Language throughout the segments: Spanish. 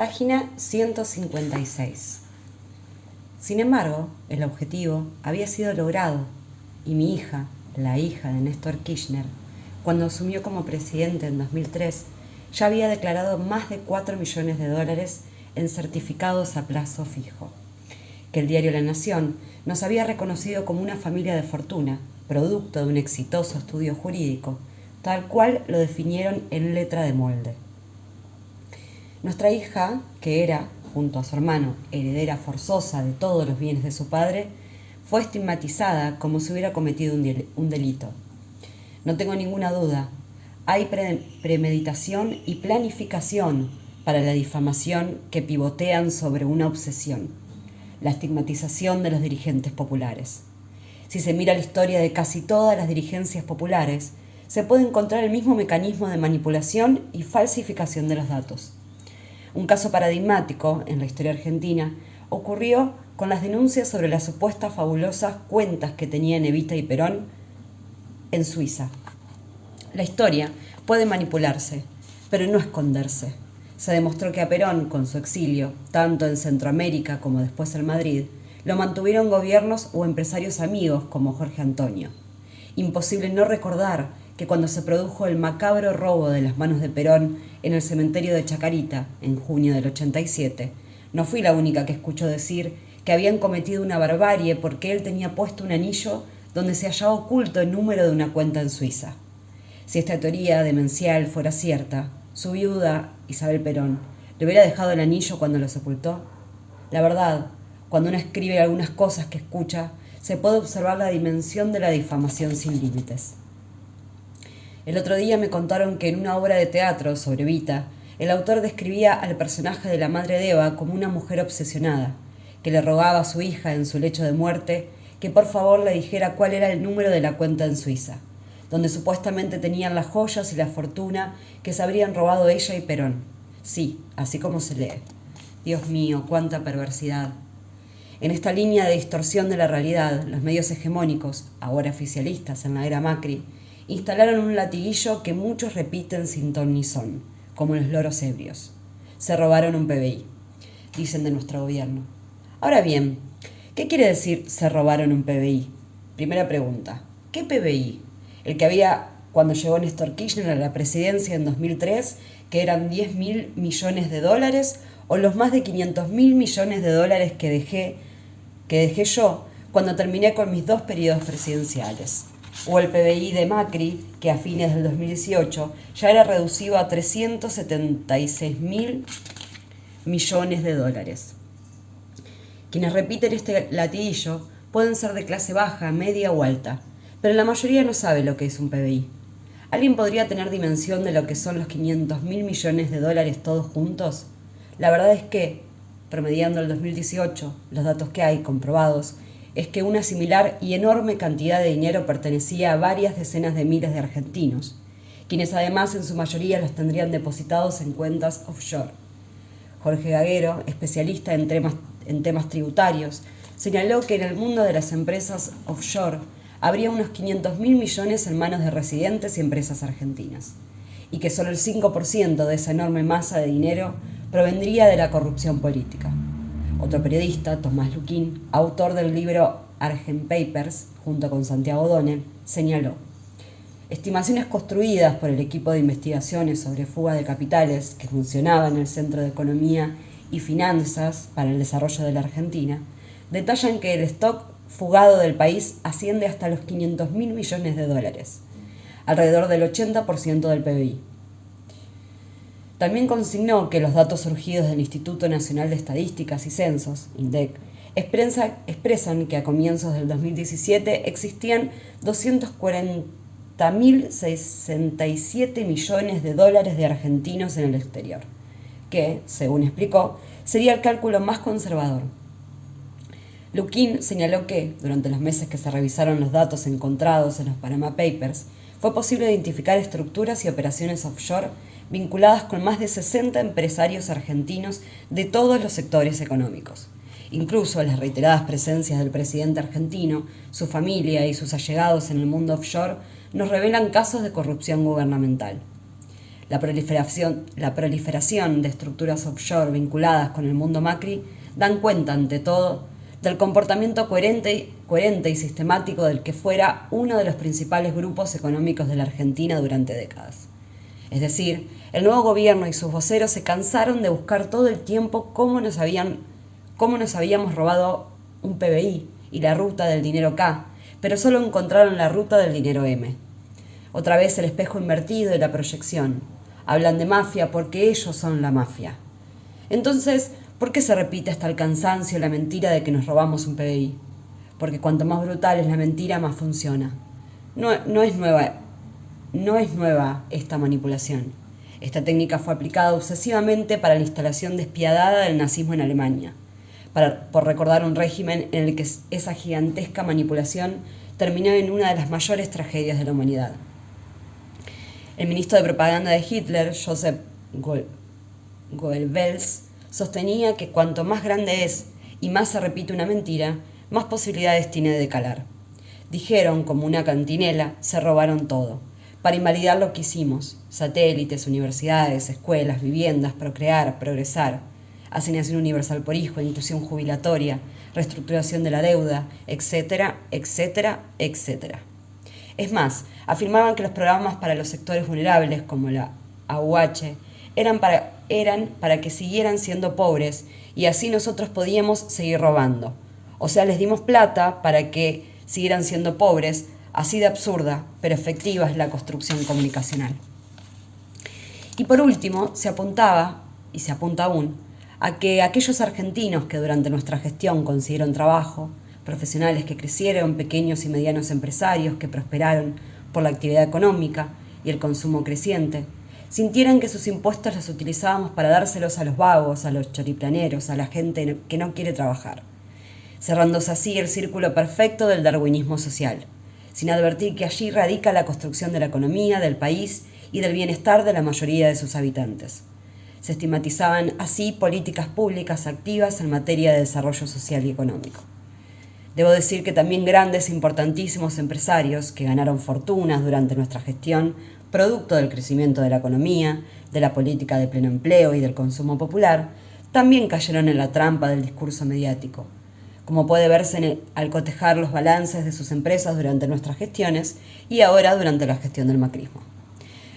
Página 156. Sin embargo, el objetivo había sido logrado y mi hija, la hija de Néstor Kirchner, cuando asumió como presidente en 2003, ya había declarado más de 4 millones de dólares en certificados a plazo fijo, que el diario La Nación nos había reconocido como una familia de fortuna, producto de un exitoso estudio jurídico, tal cual lo definieron en letra de molde. Nuestra hija, que era, junto a su hermano, heredera forzosa de todos los bienes de su padre, fue estigmatizada como si hubiera cometido un delito. No tengo ninguna duda, hay premeditación y planificación para la difamación que pivotean sobre una obsesión, la estigmatización de los dirigentes populares. Si se mira la historia de casi todas las dirigencias populares, se puede encontrar el mismo mecanismo de manipulación y falsificación de los datos. Un caso paradigmático en la historia argentina ocurrió con las denuncias sobre las supuestas fabulosas cuentas que tenían Evita y Perón en Suiza. La historia puede manipularse, pero no esconderse. Se demostró que a Perón, con su exilio, tanto en Centroamérica como después en Madrid, lo mantuvieron gobiernos o empresarios amigos como Jorge Antonio. Imposible no recordar que cuando se produjo el macabro robo de las manos de Perón en el cementerio de Chacarita, en junio del 87, no fui la única que escuchó decir que habían cometido una barbarie porque él tenía puesto un anillo donde se hallaba oculto el número de una cuenta en Suiza. Si esta teoría demencial fuera cierta, su viuda, Isabel Perón, ¿le hubiera dejado el anillo cuando lo sepultó? La verdad, cuando uno escribe algunas cosas que escucha, se puede observar la dimensión de la difamación sin límites. El otro día me contaron que en una obra de teatro sobre Evita, el autor describía al personaje de la madre de Eva como una mujer obsesionada, que le rogaba a su hija en su lecho de muerte que por favor le dijera cuál era el número de la cuenta en Suiza, donde supuestamente tenían las joyas y la fortuna que se habrían robado ella y Perón. Sí, así como se lee. Dios mío, cuánta perversidad. En esta línea de distorsión de la realidad, los medios hegemónicos, ahora oficialistas en la era Macri, instalaron un latiguillo que muchos repiten sin ton ni son, como los loros ebrios. Se robaron un PBI, dicen de nuestro gobierno. Ahora bien, ¿qué quiere decir se robaron un PBI? Primera pregunta, ¿qué PBI? El que había cuando llegó Néstor Kirchner a la presidencia en 2003, que eran 10.000 millones de dólares, o los más de 500.000 millones de dólares que dejé yo cuando terminé con mis 2 periodos presidenciales. O el PBI de Macri, que a fines del 2018 ya era reducido a 376.000 millones de dólares. Quienes repiten este latiguillo pueden ser de clase baja, media o alta, pero la mayoría no sabe lo que es un PBI. ¿Alguien podría tener dimensión de lo que son los 500.000 millones de dólares todos juntos? La verdad es que, promediando el 2018, los datos que hay comprobados, es que una similar y enorme cantidad de dinero pertenecía a varias decenas de miles de argentinos, quienes además en su mayoría los tendrían depositados en cuentas offshore. Jorge Gaguero, especialista en temas tributarios, señaló que en el mundo de las empresas offshore habría unos 500.000 millones en manos de residentes y empresas argentinas, y que solo el 5% de esa enorme masa de dinero provendría de la corrupción política. Otro periodista, Tomás Luquín, autor del libro Argent Papers, junto con Santiago O'Donnell, señaló: estimaciones construidas por el equipo de investigaciones sobre fuga de capitales que funcionaba en el Centro de Economía y Finanzas para el Desarrollo de la Argentina, detallan que el stock fugado del país asciende hasta los 500.000 millones de dólares, alrededor del 80% del PBI. También consignó que los datos surgidos del Instituto Nacional de Estadísticas y Censos, INDEC, expresan que a comienzos del 2017 existían 240.067 millones de dólares de argentinos en el exterior, que, según explicó, sería el cálculo más conservador. Luquín señaló que, durante los meses que se revisaron los datos encontrados en los Panama Papers, fue posible identificar estructuras y operaciones offshore vinculadas con más de 60 empresarios argentinos de todos los sectores económicos. Incluso las reiteradas presencias del presidente argentino, su familia y sus allegados en el mundo offshore nos revelan casos de corrupción gubernamental. La proliferación de estructuras offshore vinculadas con el mundo Macri dan cuenta, ante todo, del comportamiento coherente y sistemático del que fuera uno de los principales grupos económicos de la Argentina durante décadas. Es decir, el nuevo gobierno y sus voceros se cansaron de buscar todo el tiempo cómo nos habíamos robado un PBI y la ruta del dinero K, pero solo encontraron la ruta del dinero M. Otra vez el espejo invertido de la proyección. Hablan de mafia porque ellos son la mafia. Entonces, ¿por qué se repite hasta el cansancio la mentira de que nos robamos un PBI? Porque cuanto más brutal es la mentira, más funciona. No es nueva esta manipulación. Esta técnica fue aplicada obsesivamente para la instalación despiadada del nazismo en Alemania, por recordar un régimen en el que esa gigantesca manipulación terminó en una de las mayores tragedias de la humanidad. El ministro de propaganda de Hitler, Joseph Goebbels, sostenía que cuanto más grande es y más se repite una mentira, más posibilidades tiene de calar. Dijeron, como una cantinela, se robaron todo, para invalidar lo que hicimos: satélites, universidades, escuelas, viviendas, procrear, progresar, asignación universal por hijo, inclusión jubilatoria, reestructuración de la deuda, etcétera, etcétera, etcétera. Es más, afirmaban que los programas para los sectores vulnerables, como la AUH, eran para que siguieran siendo pobres y así nosotros podíamos seguir robando. O sea, les dimos plata para que siguieran siendo pobres. Así de absurda, pero efectiva es la construcción comunicacional. Y por último, se apuntaba, y se apunta aún, a que aquellos argentinos que durante nuestra gestión consiguieron trabajo, profesionales que crecieron, pequeños y medianos empresarios que prosperaron por la actividad económica y el consumo creciente, sintieran que sus impuestos los utilizábamos para dárselos a los vagos, a los choriplaneros, a la gente que no quiere trabajar, cerrándose así el círculo perfecto del darwinismo social, sin advertir que allí radica la construcción de la economía, del país y del bienestar de la mayoría de sus habitantes. Se estigmatizaban así políticas públicas activas en materia de desarrollo social y económico. Debo decir que también grandes e importantísimos empresarios que ganaron fortunas durante nuestra gestión, producto del crecimiento de la economía, de la política de pleno empleo y del consumo popular, también cayeron en la trampa del discurso mediático, como puede verse al cotejar los balances de sus empresas durante nuestras gestiones y ahora durante la gestión del macrismo.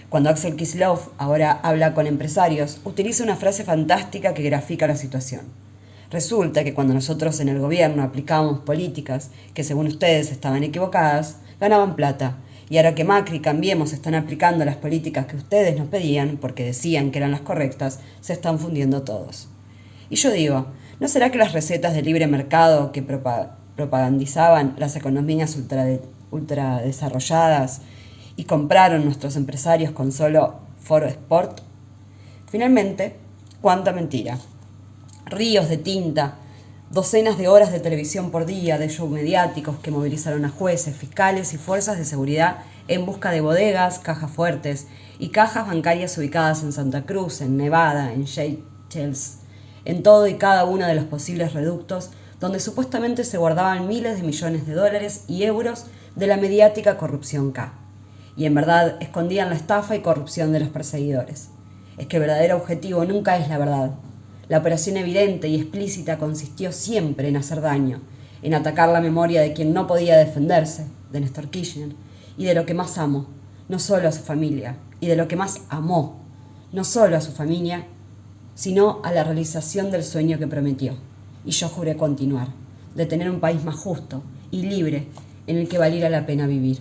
Cuando Axel Kicillof ahora habla con empresarios, utiliza una frase fantástica que grafica la situación. Resulta que cuando nosotros en el gobierno aplicábamos políticas que según ustedes estaban equivocadas, ganaban plata. Y ahora que Macri y Cambiemos están aplicando las políticas que ustedes nos pedían, porque decían que eran las correctas, se están fundiendo todos. Y yo digo, ¿no será que las recetas de libre mercado que propagandizaban las economías ultradesarrolladas y compraron nuestros empresarios con solo foro sport? Finalmente, cuánta mentira. Ríos de tinta, docenas de horas de televisión por día, de shows mediáticos que movilizaron a jueces, fiscales y fuerzas de seguridad en busca de bodegas, cajas fuertes y cajas bancarias ubicadas en Santa Cruz, en Nevada, en Seychelles, en todo y cada uno de los posibles reductos donde supuestamente se guardaban miles de millones de dólares y euros de la mediática corrupción K. Y en verdad escondían la estafa y corrupción de los perseguidores. Es que el verdadero objetivo nunca es la verdad. La operación evidente y explícita consistió siempre en hacer daño, en atacar la memoria de quien no podía defenderse, de Néstor Kirchner, y de lo que más amó, no solo a su familia, y de lo que más amó, no solo a su familia, sino a la realización del sueño que prometió. Y yo juré continuar, de tener un país más justo y libre en el que valiera la pena vivir.